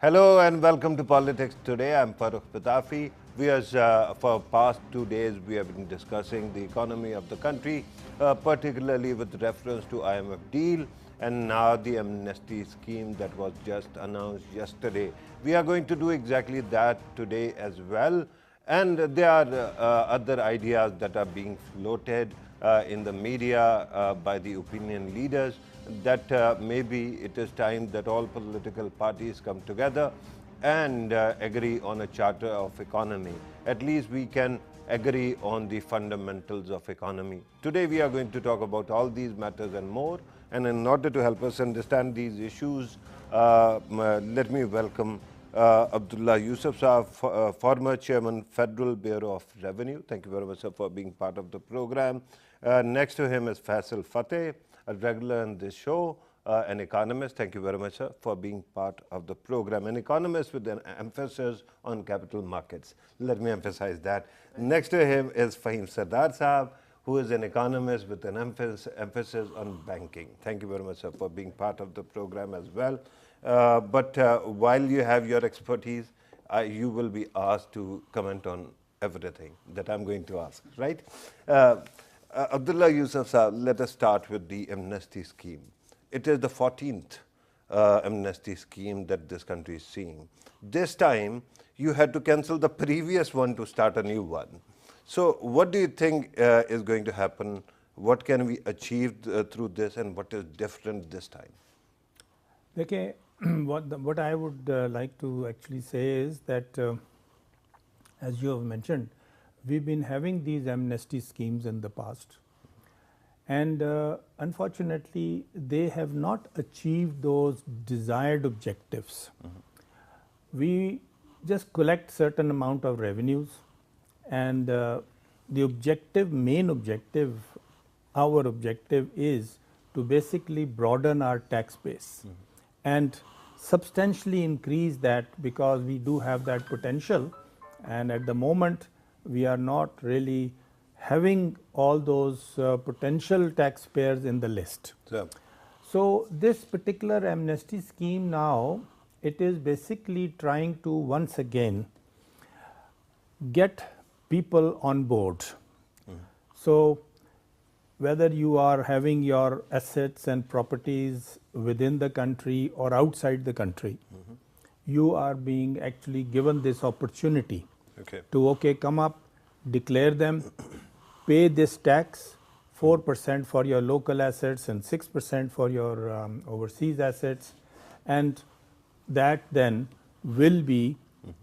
Hello and welcome to Politics Today. I'm Farooq Patafi. For past 2 days, we have been discussing the economy of the country, particularly with reference to IMF deal and now the amnesty scheme that was just announced yesterday. We are going to do exactly that today as well. And there are other ideas that are being floated in the media by the opinion leaders that maybe it is time that all political parties come together and agree on a charter of economy. At least we can agree on the fundamentals of economy. Today we are going to talk about all these matters and more. And in order to help us understand these issues, let me welcome Abdullah Yusuf Saab, former chairman, Federal Bureau of Revenue. Thank you very much, sir, for being part of the program. Next to him is Faisal Fateh, a regular in this show, an economist. Thank you very much, sir, for being part of the program. An economist with an emphasis on capital markets. Let me emphasize that. Next to him is Faheem Sardar Saab, who is an economist with an emphasis on banking. Thank you very much, sir, for being part of the program as well. But while you have your expertise, you will be asked to comment on everything that I'm going to ask, right? Abdullah Yusuf Saab, let us start with the amnesty scheme. It is the 14th amnesty scheme that this country is seeing. This time, you had to cancel the previous one to start a new one. So what do you think is going to happen? What can we achieve through this, and what is different this time? Okay, what I would like to actually say is that, as you have mentioned, we've been having these amnesty schemes in the past, and unfortunately, they have not achieved those desired objectives. We just collect certain amount of revenues, and the main objective, our objective is to basically broaden our tax base and substantially increase that, because we do have that potential, and at the moment we are not really having all those potential taxpayers in the list. So this particular amnesty scheme now, it is basically trying to once again get people on board. So whether you are having your assets and properties within the country or outside the country, you are being actually given this opportunity to come up, declare them, pay this tax, 4% for your local assets and 6% for your overseas assets, and that then will be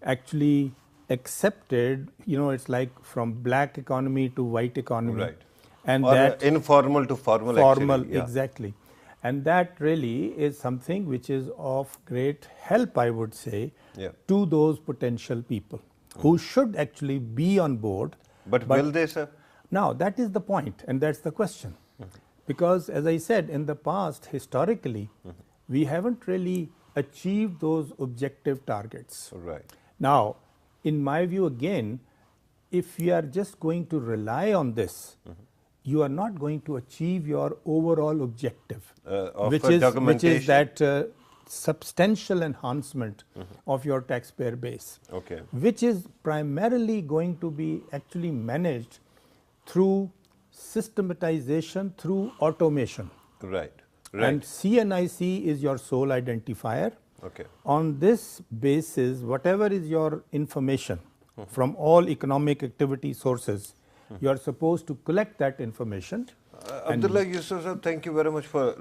actually accepted. You know, it's like from black economy to white economy. Right. And or that informal to formal. Formal, actually, yeah. Exactly. And that really is something which is of great help, I would say, to those potential people who should actually be on board. But will they, sir? Now, that is the point, and that's the question. Because, as I said, in the past, historically, we haven't really achieved those objective targets. Right. Now, in my view, again, if we are just going to rely on this, you are not going to achieve your overall objective, which is that substantial enhancement of your taxpayer base, which is primarily going to be actually managed through systematization, through automation. Right. And CNIC is your sole identifier. On this basis, whatever is your information from all economic activity sources, you are supposed to collect that information. Abdullah Yusuf, thank you very much for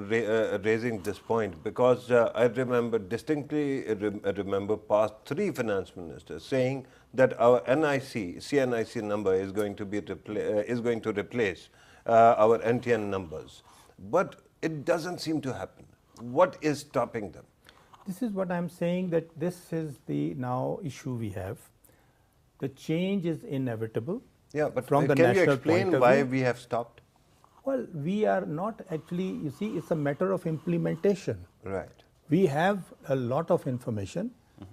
raising this point, because I remember distinctly past 3 finance ministers saying that our CNIC number is going to replace our NTN numbers, but it doesn't seem to happen. What is stopping them? This is what I'm saying, that this is the now issue we have. The change is inevitable. Yeah, but from the can you national explain point of why view. we have stopped? Well, we are not actually, you see, it's a matter of implementation. Right. We have a lot of information.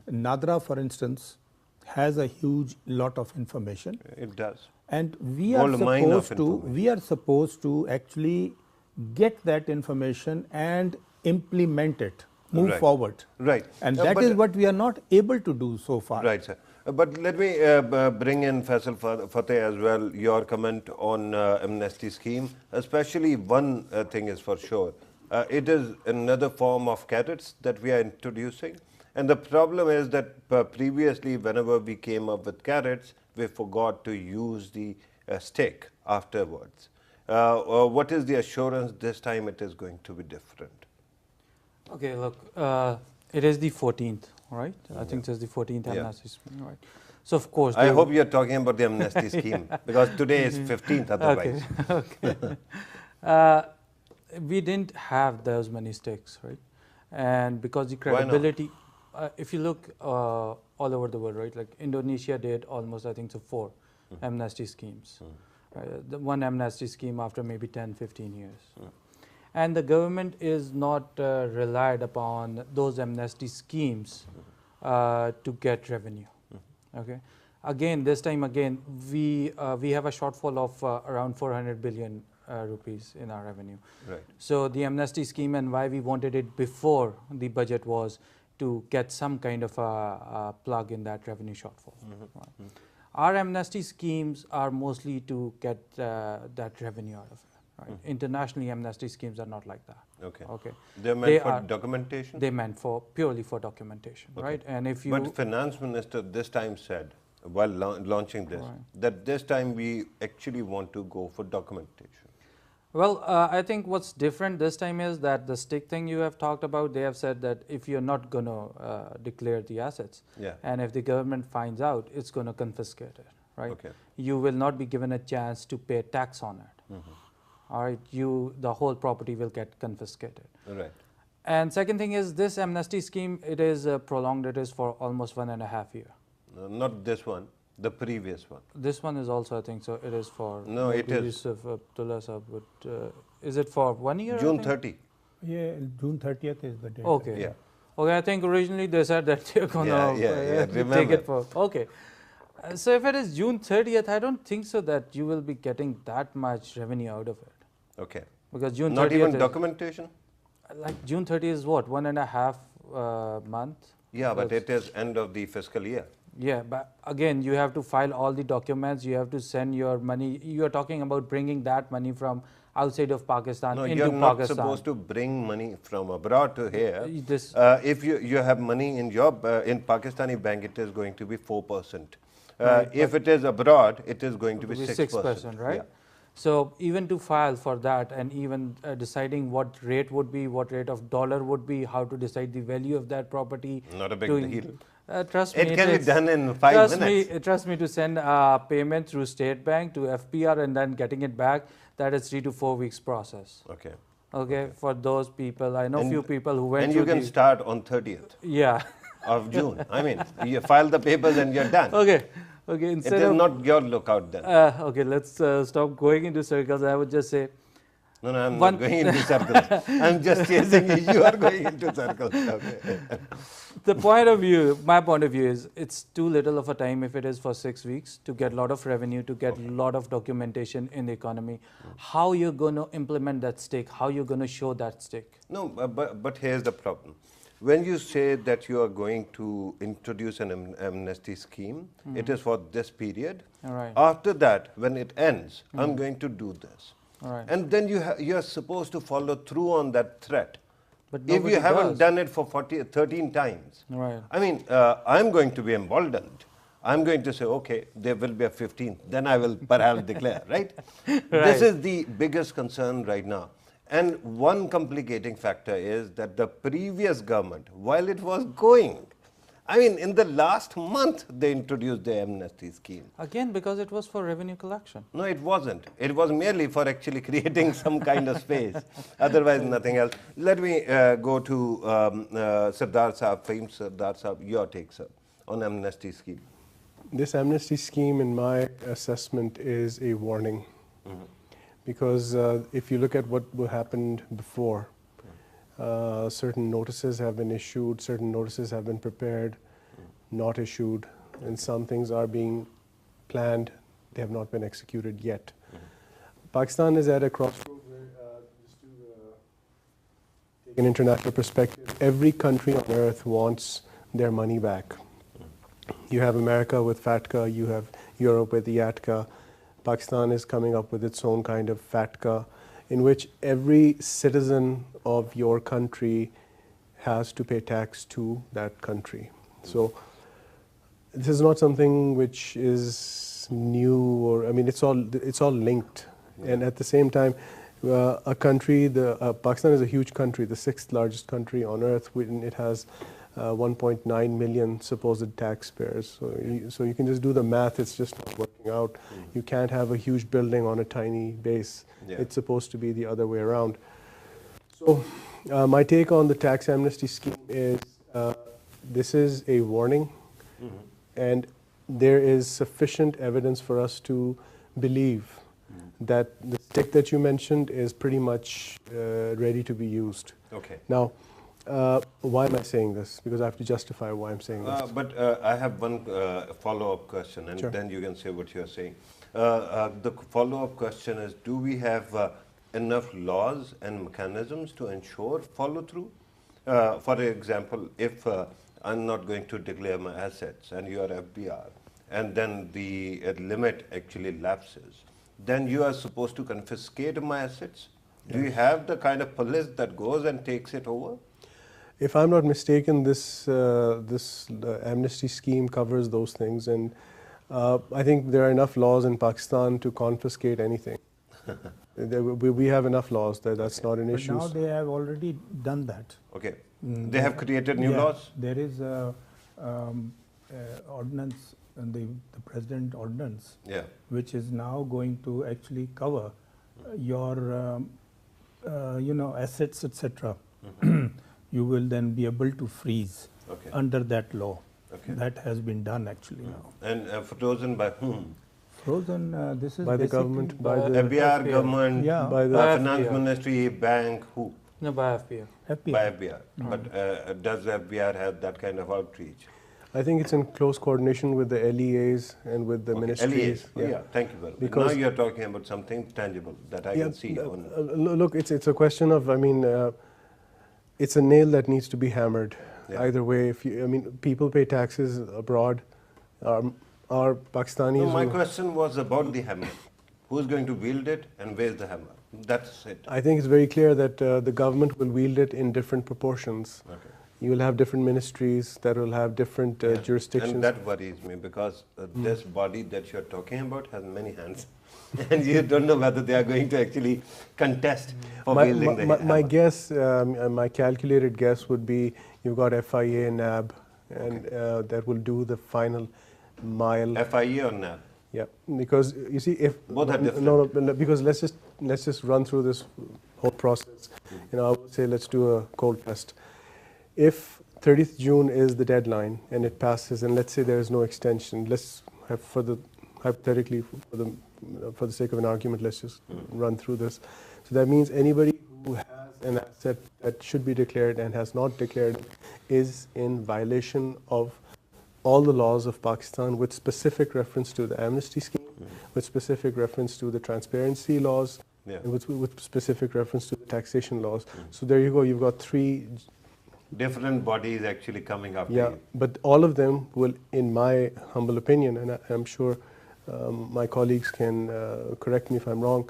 NADRA, for instance, has a huge lot of information. It does. And we are supposed to actually get that information and implement it. move forward. Right. And that is what we are not able to do so far. Right, sir. But let me bring in Faisal Fateh as well, your comment on amnesty scheme. Especially one thing is for sure. It is another form of carrots that we are introducing. And the problem is that previously, whenever we came up with carrots, we forgot to use the stick afterwards. What is the assurance this time it is going to be different? Okay, look, it is the 14th, right? I think it's the 14th amnesty scheme, right? So of course, I hope you're talking about the amnesty scheme because today is 15th otherwise. Okay. We didn't have those many stakes, right? And because the credibility, if you look all over the world, right? Like Indonesia did almost, I think, so 4 amnesty schemes. The one amnesty scheme after maybe 10, 15 years. And the government is not relied upon those amnesty schemes to get revenue. Okay. Again, this time again, we have a shortfall of around 400 billion rupees in our revenue. Right. So the amnesty scheme and why we wanted it before the budget was to get some kind of a plug in that revenue shortfall. Right. Our amnesty schemes are mostly to get that revenue out of it. Right. Internationally, amnesty schemes are not like that. Okay. Okay. They're meant for documentation? They meant for purely for documentation, right? And if you But Finance Minister this time said, while launching this, that this time we actually want to go for documentation. Well, I think what's different this time is that the stick thing you have talked about, they have said that if you're not going to declare the assets, and if the government finds out, it's going to confiscate it, right? Okay. You will not be given a chance to pay tax on it. All right, the whole property will get confiscated. Right. And second thing is this amnesty scheme, it is prolonged, it is for almost 1.5 years. Not this one, the previous one. This one is also, I think, so it is for... No, it is. But is it for 1 year? June 30. Yeah, June 30th is the date. Okay. Yeah. Okay, I think originally they said that they're going to take it for... Okay. So if it is June 30th, I don't think so that you will be getting that much revenue out of it. Okay. Because June 30th not even documentation? Like June 30th is what, 1.5 month? Yeah, but it is end of the fiscal year. Yeah, but again, you have to file all the documents, you have to send your money. You are talking about bringing that money from outside of Pakistan into Pakistan. No, you're not supposed to bring money from abroad to here. If you have money in your in Pakistani bank, it is going to be 4%. If it is abroad, it is going to be 6%. Right? Yeah. So even to file for that and even deciding what rate would be, what rate of dollar would be, how to decide the value of that property. Not a big deal. Trust me, it can be done in 5 minutes. Trust me, to send a payment through State Bank to FPR and then getting it back, that is 3 to 4 weeks process. Okay. For those people, I know few people who went. And you can start on 30th. Yeah. Of June. I mean, you file the papers and you're done. Okay. It is not your lookout then. Okay, let's stop going into circles. I would just say. No, I'm not going into circles. I'm just chasing you. You are going into circles. Okay. My point of view is it's too little of a time if it is for 6 weeks to get a lot of revenue, to get a lot of documentation in the economy. How you're going to implement that stake? How you're going to show that stake? No, but here's the problem. When you say that you are going to introduce an amnesty scheme, it is for this period. Right. After that, when it ends, I'm going to do this. Right. And then you are supposed to follow through on that threat. But if you haven't done it for 13 times, right. I mean, I'm going to be emboldened. I'm going to say, okay, there will be a 15th. Then I will perhaps declare, right? This is the biggest concern right now. And one complicating factor is that the previous government, while it was going, I mean, in the last month, they introduced the amnesty scheme. Again, because it was for revenue collection. No, it wasn't. It was merely for actually creating some kind of space. Otherwise, nothing else. Let me go to Sardar Saab, Faheem Sardar Saab, your take, sir, on amnesty scheme. This amnesty scheme, in my assessment, is a warning. Because if you look at what happened before, certain notices have been issued, certain notices have been prepared, not issued, and some things are being planned, they have not been executed yet. Pakistan is at a crossroads where, just to take take an international perspective, every country on earth wants their money back. You have America with FATCA, you have Europe with IATCA, Pakistan is coming up with its own kind of FATCA, in which every citizen of your country has to pay tax to that country. So this is not something which is new, or I mean, it's all linked. And at the same time, a country, Pakistan is a huge country, the 6th largest country on earth. It has 1.9 million supposed taxpayers. So you can just do the math, it's just not working out. You can't have a huge building on a tiny base. Yeah. It's supposed to be the other way around. So my take on the tax amnesty scheme is this is a warning, and there is sufficient evidence for us to believe that the stick that you mentioned is pretty much ready to be used. Okay. Now, why am I saying this? Because I have to justify why I'm saying this. But I have one follow-up question, and Sure. then you can say what you're saying. The follow-up question is, do we have enough laws and mechanisms to ensure follow-through? For example, if I'm not going to declare my assets and you are FBR, and then the limit actually lapses, then you are supposed to confiscate my assets? Do you have the kind of police that goes and takes it over? If I'm not mistaken, this amnesty scheme covers those things, and I think there are enough laws in Pakistan to confiscate anything. We have enough laws that's not an But issue. now they have already done that. Okay. They have created new Yeah, laws? There is a ordinance, the President ordinance, Yeah. which is now going to actually cover your assets, etc. You will then be able to freeze Okay. under that law. Okay. That has been done actually now. And frozen by whom? Frozen, this is By the basically government, by by the FBR, FBR. government, Yeah. by the finance FBR. ministry, bank, who? No, by FPA. FPI. By FBR. But does FBR have that kind of outreach? I think it's in close coordination with the LEAs and with the Okay, ministries. LEAs. Oh, yeah, thank you very much. Because- Now you're talking about something tangible that I can see. Look, it's a question of, I mean, it's a nail that needs to be hammered. Yeah. Either way, people pay taxes abroad. Our Pakistanis. No, my who- question was about the hammer. Who's going to wield it and where's the hammer? That's it. I think it's very clear that the government will wield it in different proportions. Okay. You will have different ministries that will have different Yeah. jurisdictions. And that worries me because this body that you're talking about has many hands. And you don't know whether they are going to actually contest for wielding the my hammer. guess, my calculated guess would be you've got FIA, NAB, and that will do the final mile. FIA or NAB? Yeah, because you see, if Both are different. No, because let's just run through this whole process. I would say let's do a cold test. If 30th June is the deadline and it passes, and let's say there is no extension, let's have hypothetically for the sake of an argument, let's just run through this. So that means anybody who has an asset that should be declared and has not declared is in violation of all the laws of Pakistan, with specific reference to the amnesty scheme, with specific reference to the transparency laws, Yeah. and with specific reference to the taxation laws. So there you go, you've got three. Different bodies actually coming up. Yeah, but all of them will, in my humble opinion, and I'm sure my colleagues can correct me if I'm wrong,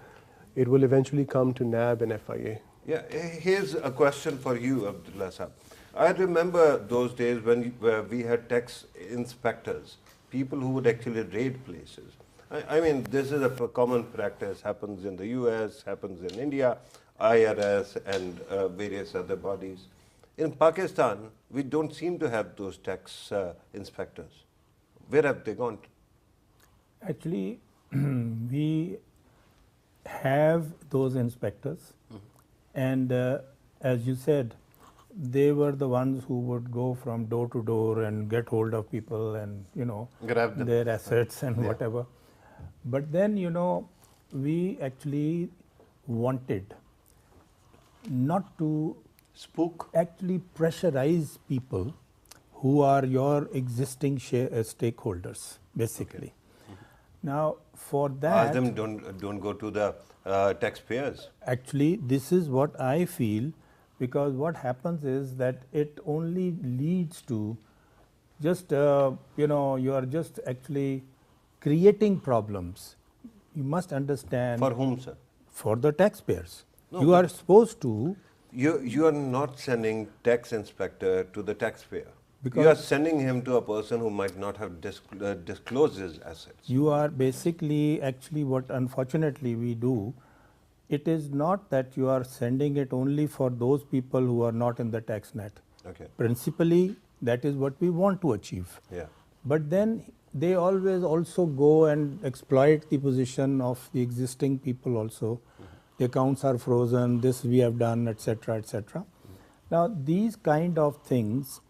it will eventually come to NAB and FIA. Yeah, here's a question for you, Abdullah Saab. I remember those days when we had tax inspectors, people who would actually raid places. I mean, this is a common practice, happens in the US, happens in India, IRS and various other bodies. In Pakistan, we don't seem to have those tax inspectors. Where have they gone? Actually, we have those inspectors, and as you said, they were the ones who would go from door to door and get hold of people and Grab them. their assets and Yeah. whatever. But then we actually wanted not to Spook? actually pressurize people who are your existing stakeholders, basically. Now, for that, Ask them don't go to the taxpayers. actually, this is what I feel because what happens is that it only leads to just you are just actually creating problems. You must understand. For whom, sir? For the taxpayers. No, You are supposed to. You are not sending tax inspector to the taxpayer. Because you are sending him to a person who might not have disclosed his assets. You are basically, actually what unfortunately we do, it is not that you are sending it only for those people who are not in the tax net. Okay. Principally, that is what we want to achieve. Yeah. But then they always also go and exploit the position of the existing people also. The accounts are frozen, this we have done, etc., etc. Now, these kind of things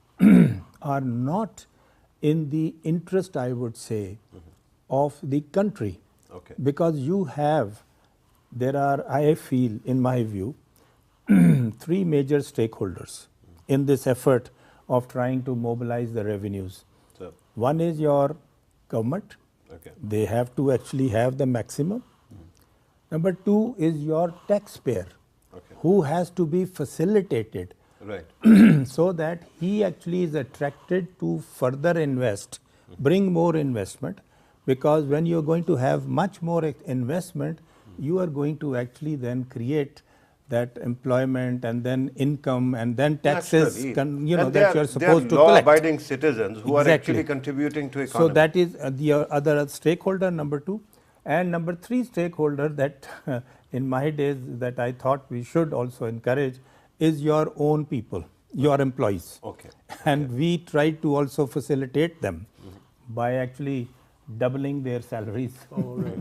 are not in the interest, I would say, of the country. Okay. Because you have, there are, I feel, in my view, three major stakeholders in this effort of trying to mobilize the revenues. So, one is your government. okay. They have to actually have the maximum. Number two is your taxpayer, Okay. who has to be facilitated Right. so that he actually is attracted to further invest, bring more investment, because when you are going to have much more investment, you are going to actually then create that employment and then income and then taxes, Naturally. that they you are supposed to collect. law-abiding citizens who are Exactly. actually contributing to So economy. that is the other stakeholder, number two. And number three stakeholder that in my days that I thought we should also encourage is your own people, your employees. Okay. And we try to also facilitate them by actually doubling their salaries. Oh, right.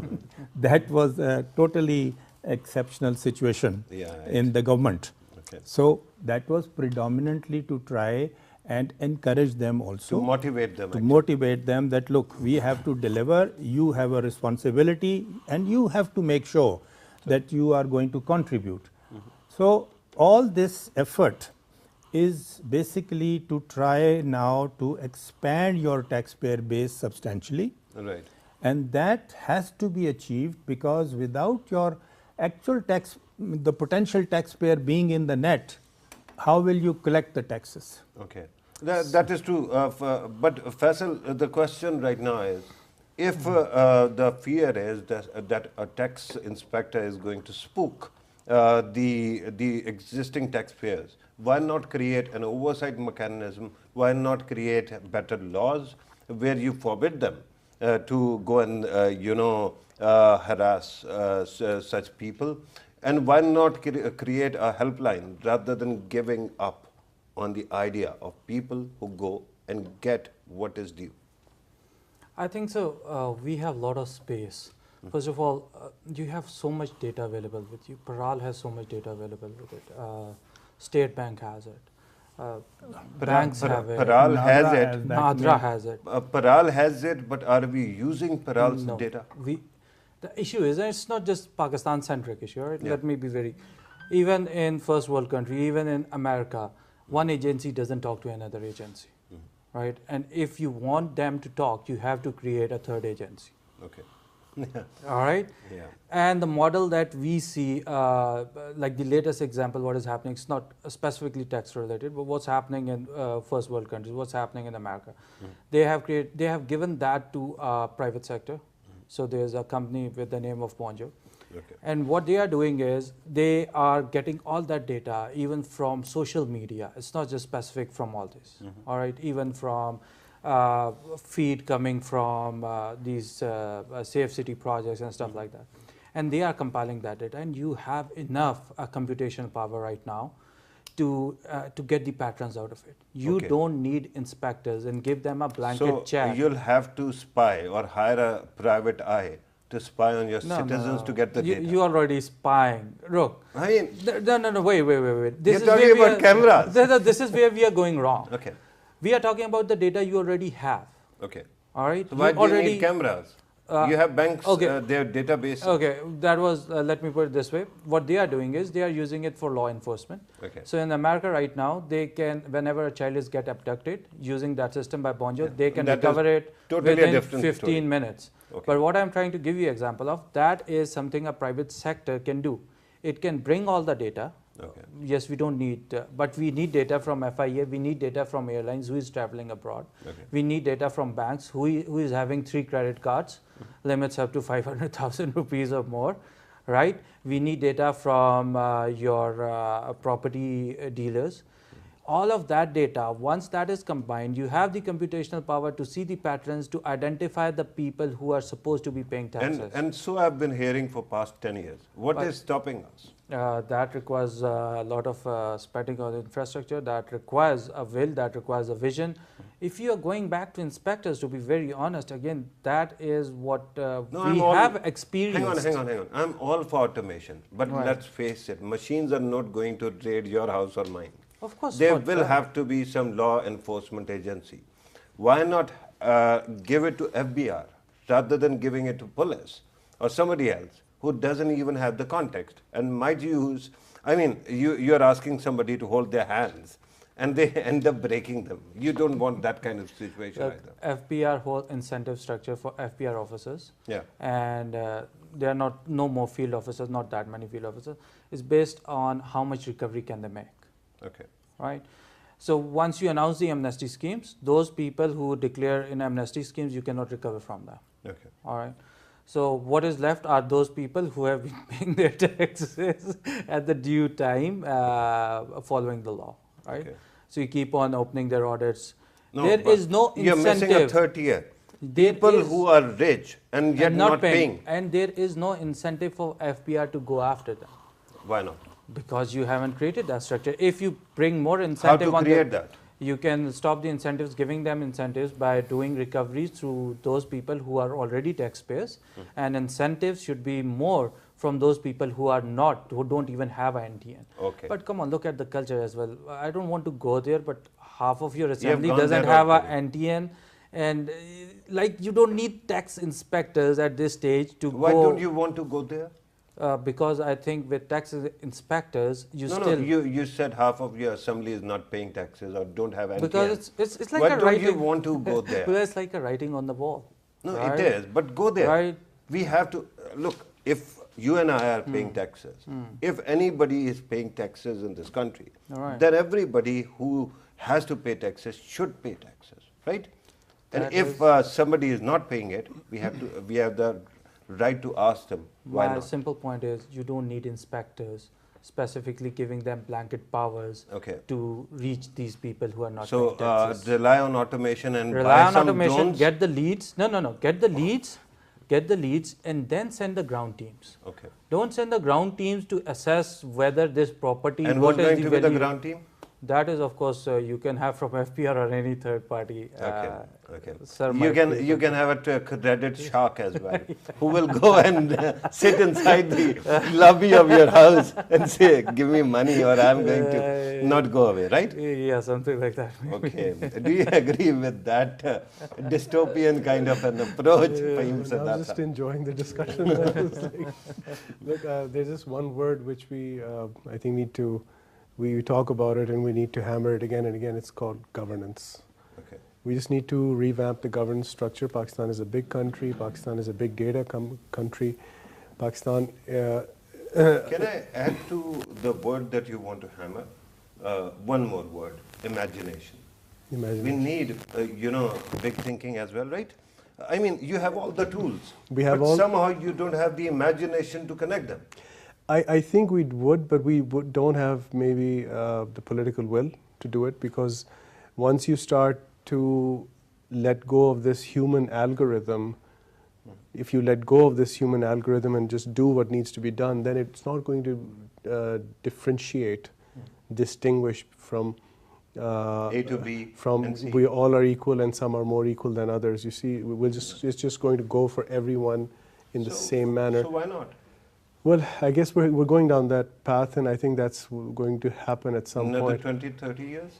That was a totally exceptional situation in the government. Okay. So that was predominantly to try and encourage them also. To motivate them. To motivate them that, look, we have to deliver, you have a responsibility, and you have to make sure that you are going to contribute. So all this effort is basically to try now to expand your taxpayer base substantially. Right. And that has to be achieved, because without your actual tax, the potential taxpayer being in the net, how will you collect the taxes? Okay. That is true. But Faisal, the question right now is, if the fear is that a tax inspector is going to spook the existing taxpayers, why not create an oversight mechanism? Why not create better laws where you forbid them to go and harass such people? And why not create a helpline rather than giving up on the idea of people who go and get what is due? I think so. We have a lot of space. First of all, you have so much data available with you. Paral has so much data available with it. State Bank has it. Banks have it. Paral has it. Nadra has it. Paral has it, but are we using Paral's No. data? The issue is, and it's not just Pakistan-centric issue, right? Yeah. Let me be very, even in first world country, even in America, one agency doesn't talk to another agency, right? And if you want them to talk, you have to create a third agency. Okay. All right? Yeah. And the model that we see, like the latest example, what is happening, it's not specifically tax related, but what's happening in first world countries, what's happening in America. They have given that to private sector. So there's a company with the name of Bonjo. Okay. And what they are doing is they are getting all that data even from social media. It's not just specific from all this, all right? Even from feed coming from these safe city projects and stuff like that. And they are compiling that data. And you have enough computational power right now to get the patterns out of it. You don't need inspectors and give them a blanket check. So you'll have to spy or hire a private eye to spy on your citizens to get the data. You already spying. Look, I mean, no, wait. You're talking about cameras. This is where we are going wrong. Okay. We are talking about the data you already have. Okay. All right. So why do you need cameras? You have banks, their database. Okay, that was, let me put it this way. What they are doing is they are using it for law enforcement. Okay. So in America right now, they can, whenever a child is get abducted, using that system by Bonjo, they can recover it within 15 minutes. Okay. But what I'm trying to give you example of, that is something a private sector can do. It can bring all the data, Okay. Yes, we don't need, but we need data from FIA, we need data from airlines who is traveling abroad. Okay. We need data from banks who is having 3 credit cards, limits up to 500,000 rupees or more, right? We need data from your property dealers. All of that data, once that is combined, you have the computational power to see the patterns, to identify the people who are supposed to be paying taxes. And so I've been hearing for past 10 years. What is stopping us? That requires a lot of spending on infrastructure, that requires a will, that requires a vision. If you are going back to inspectors, to be very honest, again, that is what we have experienced. Hang on. I'm all for automation, but Right. let's face it, machines are not going to raid your house or mine. Of course There not. will have to be some law enforcement agency. Why not give it to FBR rather than giving it to police or somebody else who doesn't even have the context and might use, I mean, you're asking somebody to hold their hands and they end up breaking them. You don't want that kind of situation either. FBR whole incentive structure for FBR officers. Yeah. And there are no more field officers, not that many field officers. It's based on how much recovery can they make. Okay. Right. So once you announce the amnesty schemes, those people who declare in amnesty schemes, you cannot recover from them. Okay. All right. So what is left are those people who have been paying their taxes at the due time, following the law. Right. Okay. So you keep on opening their audits. No, there is no you're incentive. missing a third tier. People who are rich and yet not paying. And there is no incentive for FBR to go after them. Why not? Because you haven't created that structure. If you bring more incentive How to create that? You can stop the incentives, giving them incentives by doing recoveries through those people who are already taxpayers, and incentives should be more from those people who are not, who don't even have an NTN. Okay. But come on, look at the culture as well. I don't want to go there, but half of your assembly gone doesn't there have already. an NTN, and like you don't need tax inspectors at this stage to Why go. don't you want to go there? Because I think with tax inspectors, you No, still... you said half of your assembly is not paying taxes or don't have NTN. Because it's like Why a don't writing. you want to go there? Well, it's like a writing on the wall. No, right? it is, but go there. Right. We have to, look, if you and I are paying taxes, if anybody is paying taxes in this country, Right. then everybody who has to pay taxes should pay taxes, right? And That if somebody is not paying it, we have the right to ask them why My not. simple point is you don't need inspectors specifically giving them blanket powers Okay. to reach these people who are not So paying taxes. rely on automation and Rely buy on some automation, drones. get the leads. No. Get the leads and then send the ground teams. Okay. Don't send the ground teams to assess whether this property, And what who's is going the to be the value. ground team? That is, of course, you can have from FPR or any third party. Okay. Sir You might can be- you can have a credit shark as well, who will go and sit inside the lobby of your house and say, "Give me money, or I'm going to not go away." Right? Yeah, something like that. Okay. Do you agree with that dystopian kind of an approach, Faheem I was Sardar? just enjoying the discussion. I was like, look, there's this one word which we, I think, we talk about it and we need to hammer it again and again. It's called governance. Okay. We just need to revamp the governance structure. Pakistan is a big country. Pakistan is a big data country. Pakistan. Can I add to the word that you want to hammer? One more word: imagination. Imagine. We need, big thinking as well, right? I mean, you have all the tools, We have but all- somehow you don't have the imagination to connect them. I think we would, but we don't have maybe the political will to do it, because once you start to let go of this human algorithm, if you let go of this human algorithm and just do what needs to be done, then it's not going to differentiate, distinguish from A to B from and C. we all are equal and some are more equal than others. You see, it's just going to go for everyone in the same manner. So why not? Well, I guess we're going down that path, and I think that's going to happen at some Another point. 20, 30 years?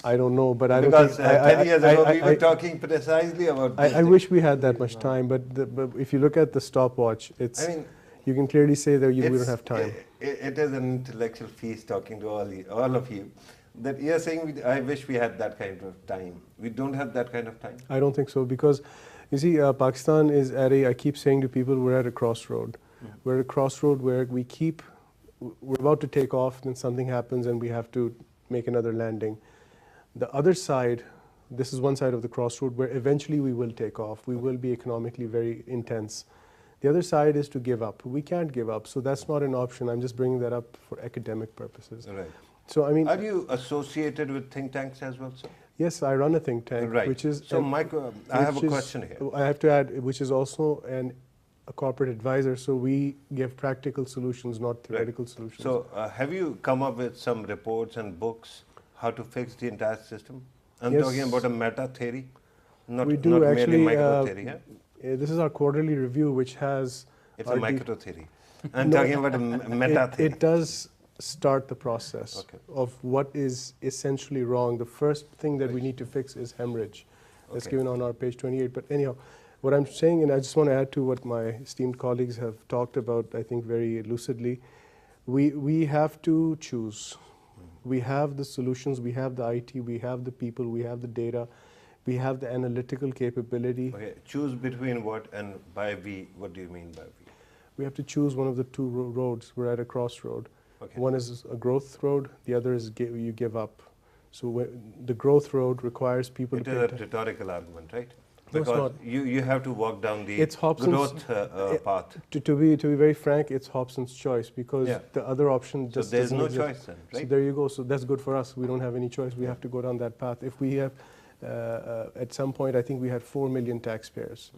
I don't know, but I don't Because think 10 years ago we were I- talking precisely about this I thing. wish we had that much time, but if you look at the stopwatch, it's I mean, you can clearly say that we don't it's- have time. It is an intellectual feast talking to all of you. That you're saying, I wish we had that kind of time. We don't have that kind of time. I don't think so, because you see, Pakistan is I keep saying to people, we're at a crossroad. We're at a crossroad where we keep we're about to take off, then something happens and we have to make another landing. The other side, this is one side of the crossroad where eventually we will take off. We will be economically very intense. The other side is to give up. We can't give up, so that's not an option. I'm just bringing that up for academic purposes. Right. So I mean, are you associated with think tanks as well, sir? Yes, I run a think tank, Right. which is. So, Mike, I have a question here. I have to add, which is also a corporate advisor. So we give practical solutions, not theoretical solutions. So, have you come up with some reports and books how to fix the entire system? I'm Yes. talking about a meta theory, not, We do not actually, merely micro theory. Yeah? This is our quarterly review, which has. It's our a micro theory. I'm talking about a meta theory. It does start the process Okay. of what is essentially wrong. The first thing that we need to fix is hemorrhage. That's Okay. given on our page 28. But anyhow, what I'm saying, and I just want to add to what my esteemed colleagues have talked about, I think very lucidly, we have to choose. We have the solutions, we have the IT, we have the people, we have the data, we have the analytical capability. Okay, choose between what and by we. What do you mean by we? We have to choose one of the two roads. We're at a crossroad. Okay. One is a growth road, the other is you give up. So the growth road requires people It to is a pay rhetorical argument, right? No, it's Because not. you have to walk down the It's Hobson's- growth path. To be very frank, it's Hobson's choice because Yeah. the other option So just there's doesn't no exist. choice then, So right? there you go. So that's good for us. We don't have any choice. We have to go down that path. If we have, at some point, I think we had 4 million taxpayers.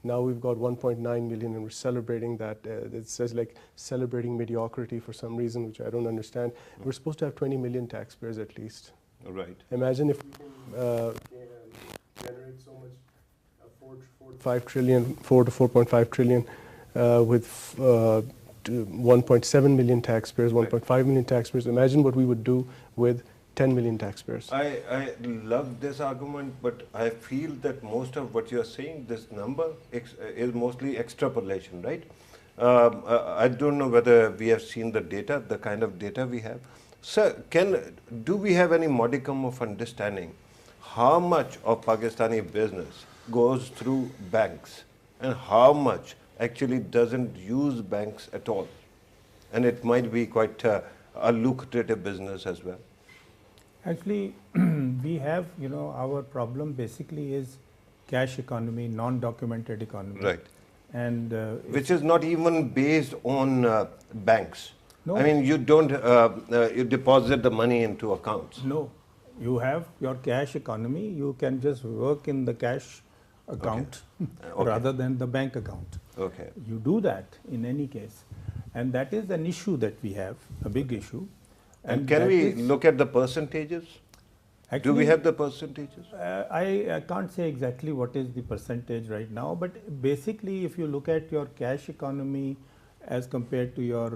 Now we've got 1.9 million, and we're celebrating that. It says like celebrating mediocrity for some reason, which I don't understand. We're supposed to have 20 million taxpayers at least. Right. Imagine if we can generate so much, 4 to 4.5 trillion with 1.7 million taxpayers, 1.5 million taxpayers. Imagine what we would do with 10 million taxpayers. I love this argument, but I feel that most of what you're saying, this number, is mostly extrapolation, right? I don't know whether we have seen the data, the kind of data we have. Sir, do we have any modicum of understanding how much of Pakistani business goes through banks and how much actually doesn't use banks at all? And it might be quite a lucrative business as well. Actually, we have, our problem basically is cash economy, non-documented economy. Right. And which is not even based on banks. No. I mean, you don't you deposit the money into accounts. no, you have your cash economy. You can just work in the cash account Okay. rather than the bank account. Okay. You do that in any case. And that is an issue that we have, a big issue. And can that we is- look at the percentages? Do we Actually, have the percentages? I can't say exactly what is the percentage right now, but basically if you look at your cash economy as compared to your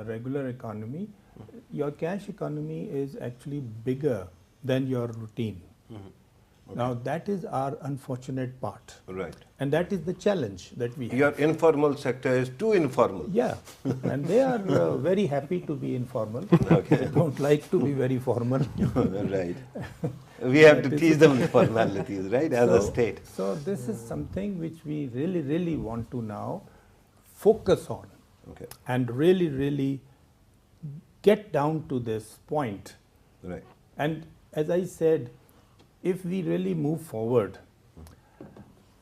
regular economy, your cash economy is actually bigger than your routine. Now that is our unfortunate part, Right. and that is the challenge that we have. Your informal sector is too informal. Yeah, and they are very happy to be informal. Okay. They don't like to be very formal. Right. We have to teach them formalities, right, as a state. So this is something which we really, really want to now focus on Okay. and really, really get down to this point. Right. And as I said, if we really move forward,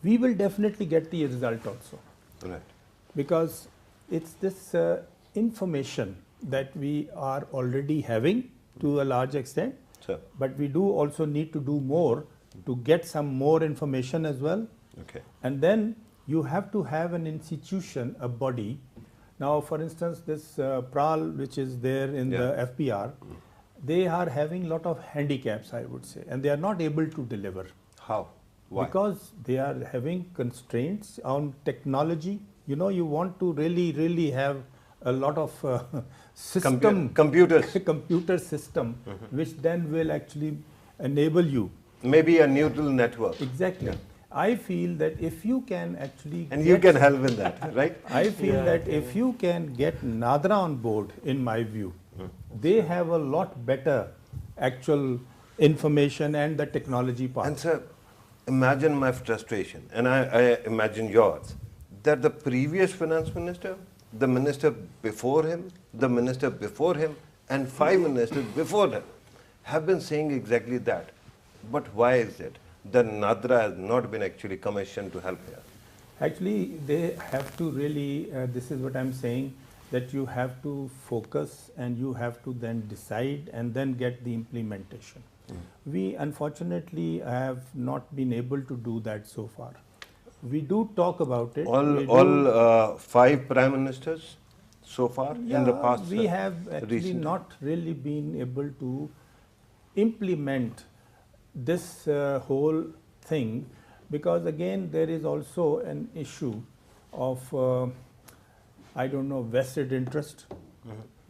we will definitely get the result also. Right. Because it's this information that we are already having to a large extent, So, but we do also need to do more to get some more information as well. okay. And then you have to have an institution, a body. Now, for instance, this PRAL, which is there in Yeah. the FPR, they are having a lot of handicaps, I would say, and they are not able to deliver. How? Why? Because they are having constraints on technology. You want to really, really have a lot of system, computers. computer system, which then will actually enable you. Maybe a neutral network. Exactly. I feel that if you can actually And you can help in that, right? I feel that if you can get NADRA on board, in my view, they have a lot better actual information and the technology part. And sir, imagine my frustration, and I imagine yours, that the previous finance minister the minister before him, the minister before him, and 5 ministers before him have been saying exactly that. But why is it that Nadra has not been actually commissioned to help here? Actually, they have to really, this is what I'm saying, that you have to focus and you have to then decide and then get the implementation. We unfortunately have not been able to do that so far. We do talk about it. All 5 prime ministers so far in the past? We have actually recently? not really been able to implement this whole thing, because again there is also an issue of I don't know, vested interest,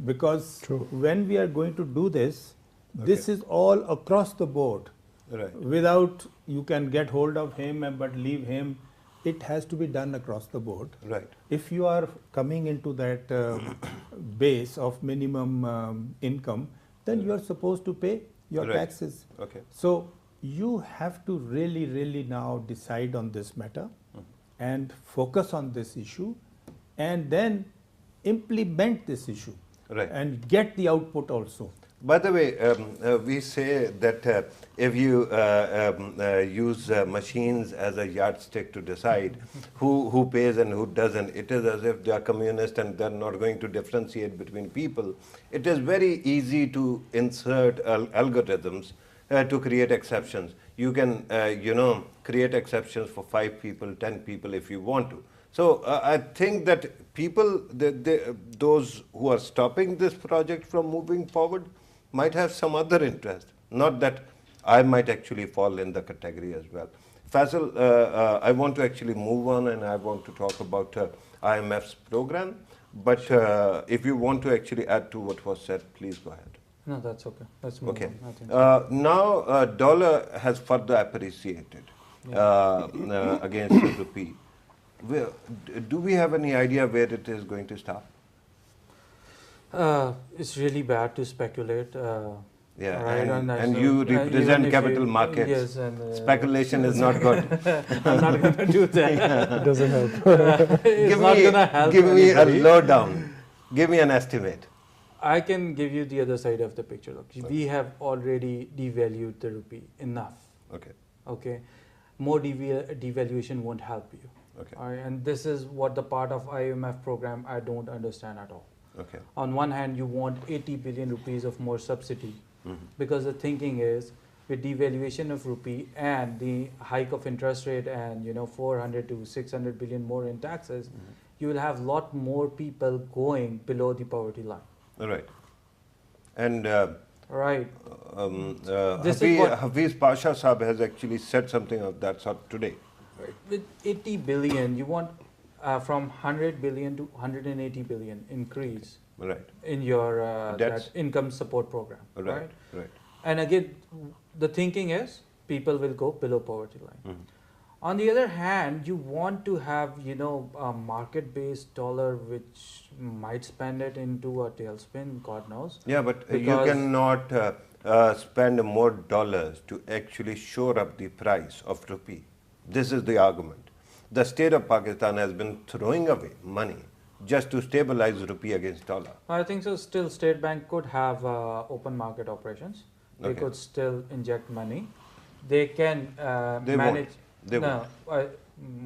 because when we are going to do this, this is all across the board. Right. Without you can get hold of him but leave him, it has to be done across the board. Right. If you are coming into that base of minimum income, then you are supposed to pay your taxes. Okay. So you have to really now decide on this matter and focus on this issue and then implement this issue and get the output also. By the way, we say that if you use machines as a yardstick to decide who pays and who doesn't, it is as if they are communist and they're not going to differentiate between people. It is very easy to insert algorithms to create exceptions. You can, create exceptions for 5 people, 10 people if you want to. So I think that people, those who are stopping this project from moving forward, might have some other interest. Not that I might actually fall in the category as well. Faisal, I want to actually move on and I want to talk about IMF's program. But if you want to actually add to what was said, please go ahead. No, that's okay. Let's move on. Now, dollar has further appreciated against the rupee. Do we have any idea where it is going to stop? It's really bad to speculate. And you represent capital markets. Yes, and speculation is not good. I'm not going to do that. It doesn't help. Give me a lowdown. Give me an estimate. I can give you the other side of the picture. Look, we have already devalued the rupee enough. Okay. More devaluation won't help you. All right, and this is what the part of IMF program I don't understand at all. On one hand, you want 80 billion rupees of more subsidy, because the thinking is with devaluation of rupee and the hike of interest rate and 400 to 600 billion more in taxes, you will have lot more people going below the poverty line. Right. And Hafiz Pasha Saab has actually said something of that sort today. Right. With 80 billion, you want from 100 billion to 180 billion increase in your that income support program. Right. And again, the thinking is people will go below poverty line. On the other hand, you want to have a market-based dollar which might spend it into a tailspin, God knows. Yeah, but you cannot spend more dollars to actually shore up the price of rupee. This is the argument. The state of Pakistan has been throwing away money just to stabilize rupee against dollar. I think so. Still, State Bank could have open market operations. They could still inject money. They can manage.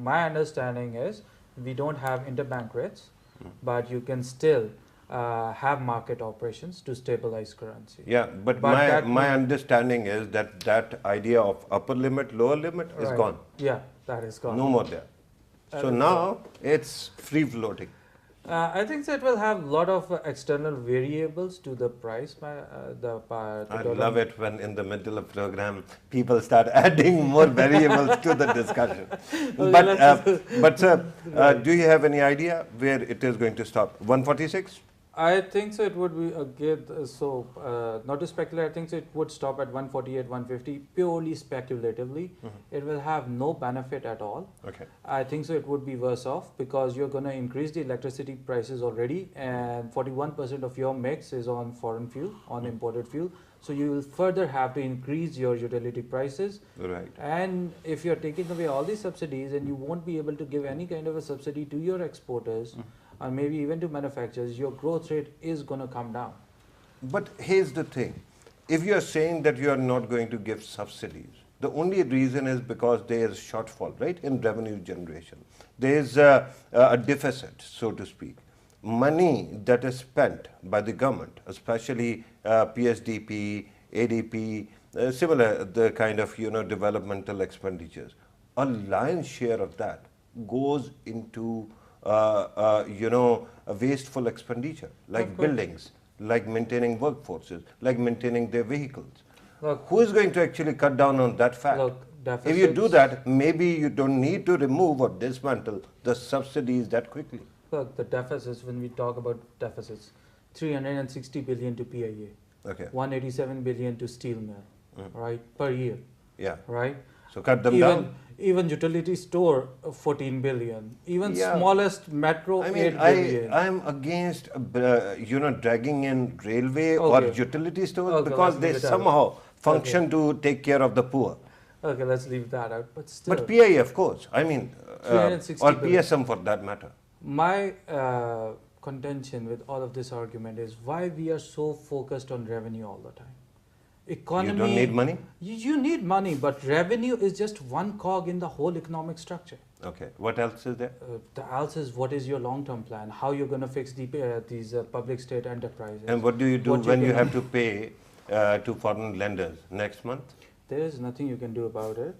My understanding is we don't have interbank rates, but you can still have market operations to stabilize currency. Yeah, but my understanding is that idea of upper limit, lower limit is gone. Yeah, that is gone. No more there. So now it's free floating. I think that will have a lot of external variables to the price. I love it when in the middle of program people start adding more variables to the discussion. But sir, do you have any idea where it is going to stop? 146? I think so. It would be again. Not to speculate, I think so it would stop at 148, 150 purely speculatively. It will have no benefit at all. I think so. It would be worse off because you're going to increase the electricity prices already, and 41% of your mix is on foreign fuel, on imported fuel. So you will further have to increase your utility prices. And if you're taking away all these subsidies, and you won't be able to give any kind of a subsidy to your exporters. or maybe even to manufacturers, your growth rate is going to come down. But here's the thing. If you're saying that you are not going to give subsidies, the only reason is because there is shortfall, right, in revenue generation. There is a deficit, so to speak. Money that is spent by the government, especially PSDP, ADP, similar the kind of developmental expenditures, a lion's share of that goes into a wasteful expenditure, like buildings, like maintaining workforces, like maintaining their vehicles. Look, who is going to actually cut down on that fact? Look, if you do that, maybe you don't need to remove or dismantle the subsidies that quickly. Look, the deficits, when we talk about deficits, 360 billion to PIA, okay, 187 billion to steel mill, right, per year. Yeah. Right? So cut them down. Even utility store, 14 billion. Even Yeah. smallest metro, I 8 mean, billion. I'm against, dragging in railway or Okay. utility stores Okay, because let's they leave it out. somehow function to take care of the poor. Okay, let's leave that out. But still, But PIA, of course, I mean, 360 or billion. PSM for that matter. my contention with all of this argument is why we are so focused on revenue all the time. Economy, You don't need money? You need money, but revenue is just one cog in the whole economic structure. Okay. What else is there? The else is what is your long-term plan? How you're going to fix these public-state enterprises? And what do you do What when you gonna- have to pay to foreign lenders next month? There is nothing you can do about it.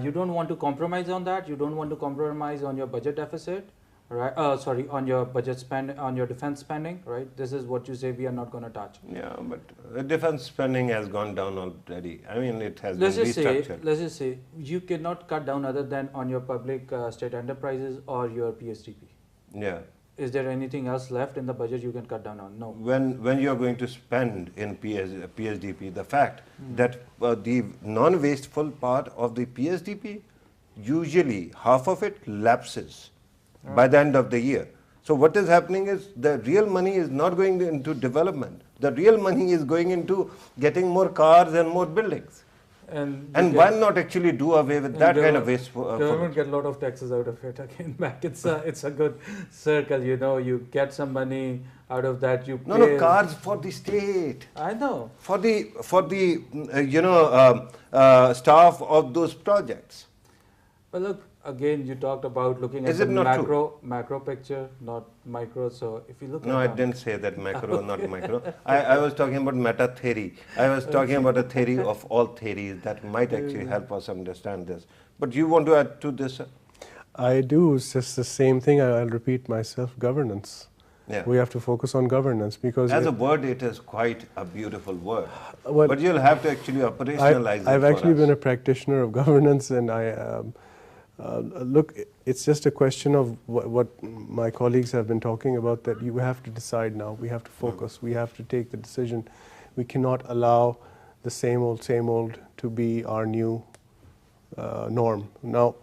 You don't want to compromise on that. You don't want to compromise on your budget deficit, right? Sorry, on your budget spend, on your defense spending, right? This is what you say we are not going to touch. Yeah, but defense spending has gone down already. I mean, it has Let's been just say, restructured. let's just say, you cannot cut down other than on your public state enterprises or your PSDP. Yeah. Is there anything else left in the budget you can cut down on? No. When you are going to spend in PSDP, the fact that the non-wasteful part of the PSDP, usually half of it lapses by the end of the year. So what is happening is the real money is not going into development. The real money is going into getting more cars and more buildings. And why not actually do away with that kind of wasteful? Government get a lot of taxes out of it again back. It's a good circle, you know. You get some money out of that. You No, pay. no, cars for the state. I know. For the staff of those projects. But look, again, you talked about looking at Is the it not true? macro picture, not micro. So if you look No, at I that- didn't say that macro, not micro. I was talking about meta theory. I was talking about a theory of all theories that might actually help us understand this. But you want to add to this, sir? I do. It's just the same thing. I'll repeat myself. Governance. Yeah. We have to focus on governance because As a word, it is quite a beautiful word. Well, but you'll have to actually operationalize it I've for actually us. been a practitioner of governance, and look, it's just a question of what my colleagues have been talking about, that you have to decide now. We have to focus. We have to take the decision. We cannot allow the same old to be our new norm. Now,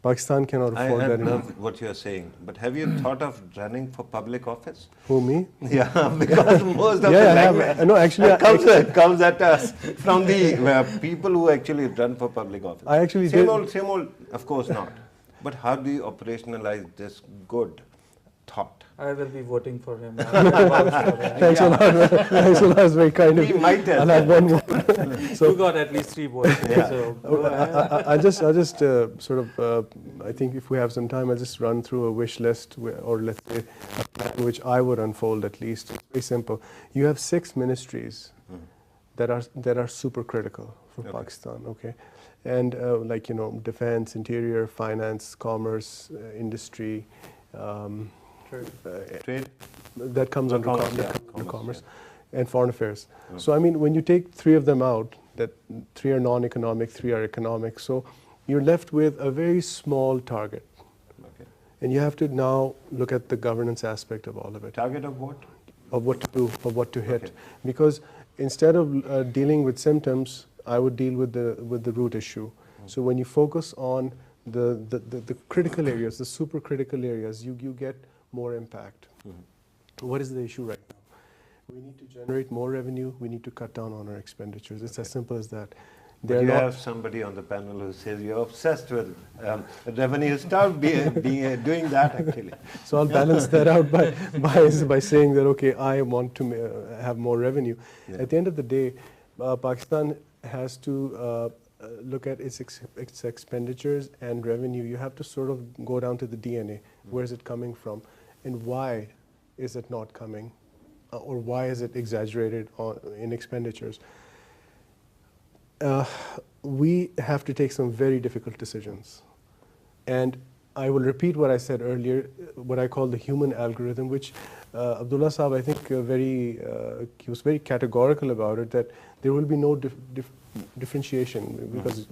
Pakistan cannot afford I that enough. love what you're saying, but have you thought of running for public office? Who, me? Yeah, because most of Yeah, the I have. language No, actually, comes at us from the people who actually run for public office. I actually same did. Same old, of course not. But how do you operationalize this good thought? I will be voting for him. Thanks a lot. Thanks a lot. It's very kind of We you. might as I'll have one more. You got at least 3 votes. So go ahead. I'll just sort of, I think if we have some time, I'll just run through a wish list, or let's say a plan which I would unfold at least. It's very simple. You have 6 ministries that are super critical for Pakistan, okay? And like, defense, interior, finance, commerce, industry, Trade? that comes under Commerce, commerce, yeah, that comes under commerce, commerce, and foreign affairs. So I mean, when you take 3 of them out, that 3 are non-economic, 3 are economic, so you're left with a very small target. Okay. And you have to now look at the governance aspect of all of it, Target of what? of what to do, of what to hit. Okay. Because instead of dealing with symptoms, I would deal with the root issue. So when you focus on the critical areas, the super critical areas, you get more impact. What is the issue right now? We need to generate more revenue. We need to cut down on our expenditures. It's as simple as that. But you have somebody on the panel who says you're obsessed with revenue. Start doing that, actually. So I'll balance that out by saying that, okay, I want to have more revenue. Yeah. At the end of the day, Pakistan has to look at its expenditures and revenue. You have to sort of go down to the DNA. Where is it coming from? And why is it not coming? Or why is it exaggerated in expenditures? We have to take some very difficult decisions. And I will repeat what I said earlier, what I call the human algorithm, which Abdullah Saab, I think, he was very categorical about it, that there will be no differentiation, because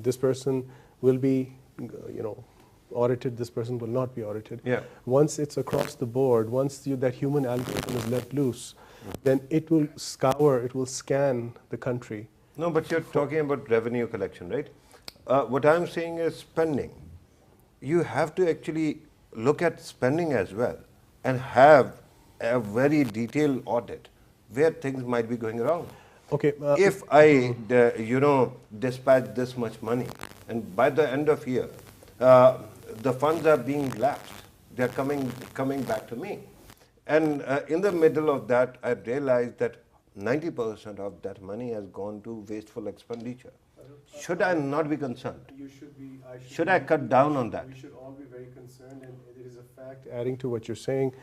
this person will be, audited, this person will not be audited. Yeah. Once it's across the board, once that human algorithm is let loose, then it will scan the country. No, but you're talking about revenue collection, right? What I'm saying is spending. You have to actually look at spending as well and have a very detailed audit where things might be going wrong. Okay. If I, dispatch this much money, and by the end of year, the funds are being lapsed, they're coming back to me. And in the middle of that, I realized that 90% of that money has gone to wasteful expenditure. Should I not be concerned? You should be. Should I cut down on that? We should all be very concerned, and it is a fact, adding to what you're saying,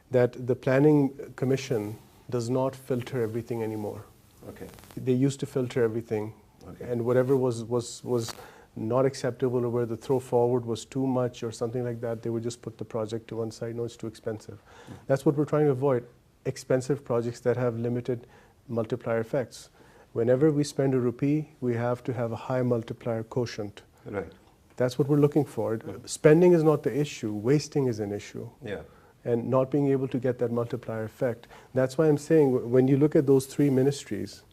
that the Planning Commission does not filter everything anymore. Okay. They used to filter everything, and whatever was not acceptable, or where the throw forward was too much or something like that, they would just put the project to one side. No, it's too expensive. That's what we're trying to avoid. Expensive projects that have limited multiplier effects. Whenever we spend a rupee, we have to have a high multiplier quotient. Right. That's what we're looking for. Spending is not the issue, wasting is an issue. Yeah. And not being able to get that multiplier effect. That's why I'm saying, when you look at those three ministries,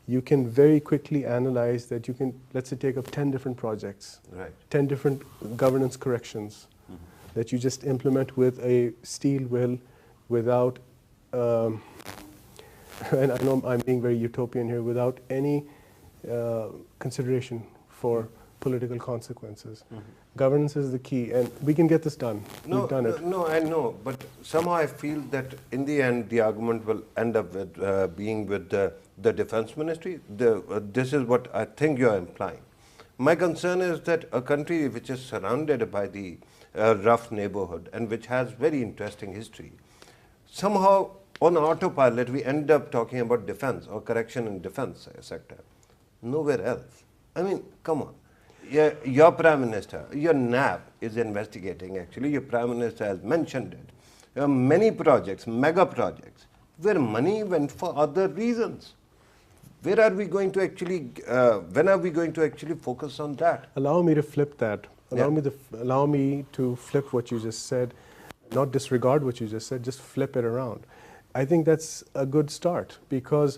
you can very quickly analyze that. You can, let's say, take up 10 different projects, Right. 10 different governance corrections that you just implement with a steel will, without and I know I'm being very utopian here, without any consideration for political consequences. Governance is the key, and we can get this done. We've done it. No, I know, but somehow I feel that in the end the argument will end up with being with the Defense Ministry. This is what I think you are implying. My concern is that a country which is surrounded by the rough neighborhood and which has very interesting history, somehow on autopilot we end up talking about defense or correction in defense sector. Nowhere else. I mean, come on. Yeah, your Prime Minister, your NAB is investigating actually. Your Prime Minister has mentioned it. Many projects, mega projects, where money went for other reasons. Where are we going to actually, when are we going to actually focus on that? Allow me to flip that. Allow me to flip what you just said, not disregard what you just said, just flip it around. I think that's a good start, because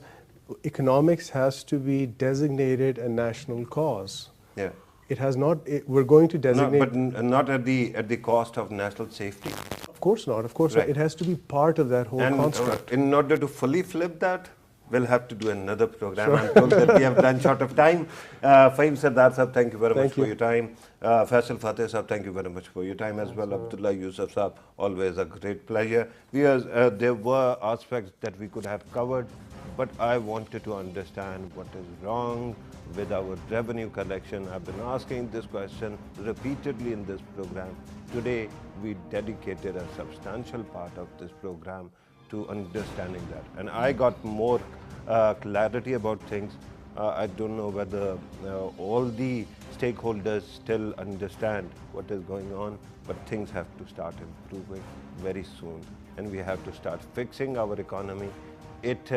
economics has to be designated a national cause. Yeah. It has not. We're going to designate, but not at the cost of national safety. Of course not. Of course not. It has to be part of that whole construct. In order to fully flip that, we'll have to do another program. I'm told that we have run short of time. Faheem Sardar Sahab, thank you very much for your time. Faisal Fateh Sahab, thank you very much for your time as well. Abdullah Yusuf Sahab, always a great pleasure. There were aspects that we could have covered, but I wanted to understand what is wrong with our revenue collection. I've been asking this question repeatedly in this program. Today, we dedicated a substantial part of this program to understanding that. And I got more clarity about things. I don't know whether all the stakeholders still understand what is going on, but things have to start improving very soon. And we have to start fixing our economy. It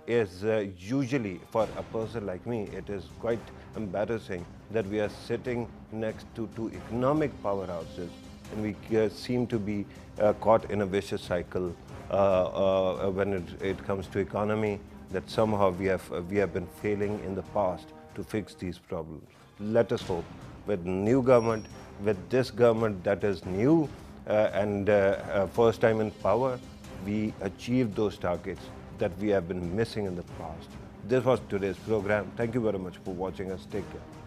is usually, for a person like me, it is quite embarrassing that we are sitting next to two economic powerhouses and we seem to be caught in a vicious cycle when it comes to economy, that somehow we have been failing in the past to fix these problems. Let us hope with new government, with this government that is new and first time in power, we achieve those targets that we have been missing in the past. This was today's program. Thank you very much for watching us. Take care.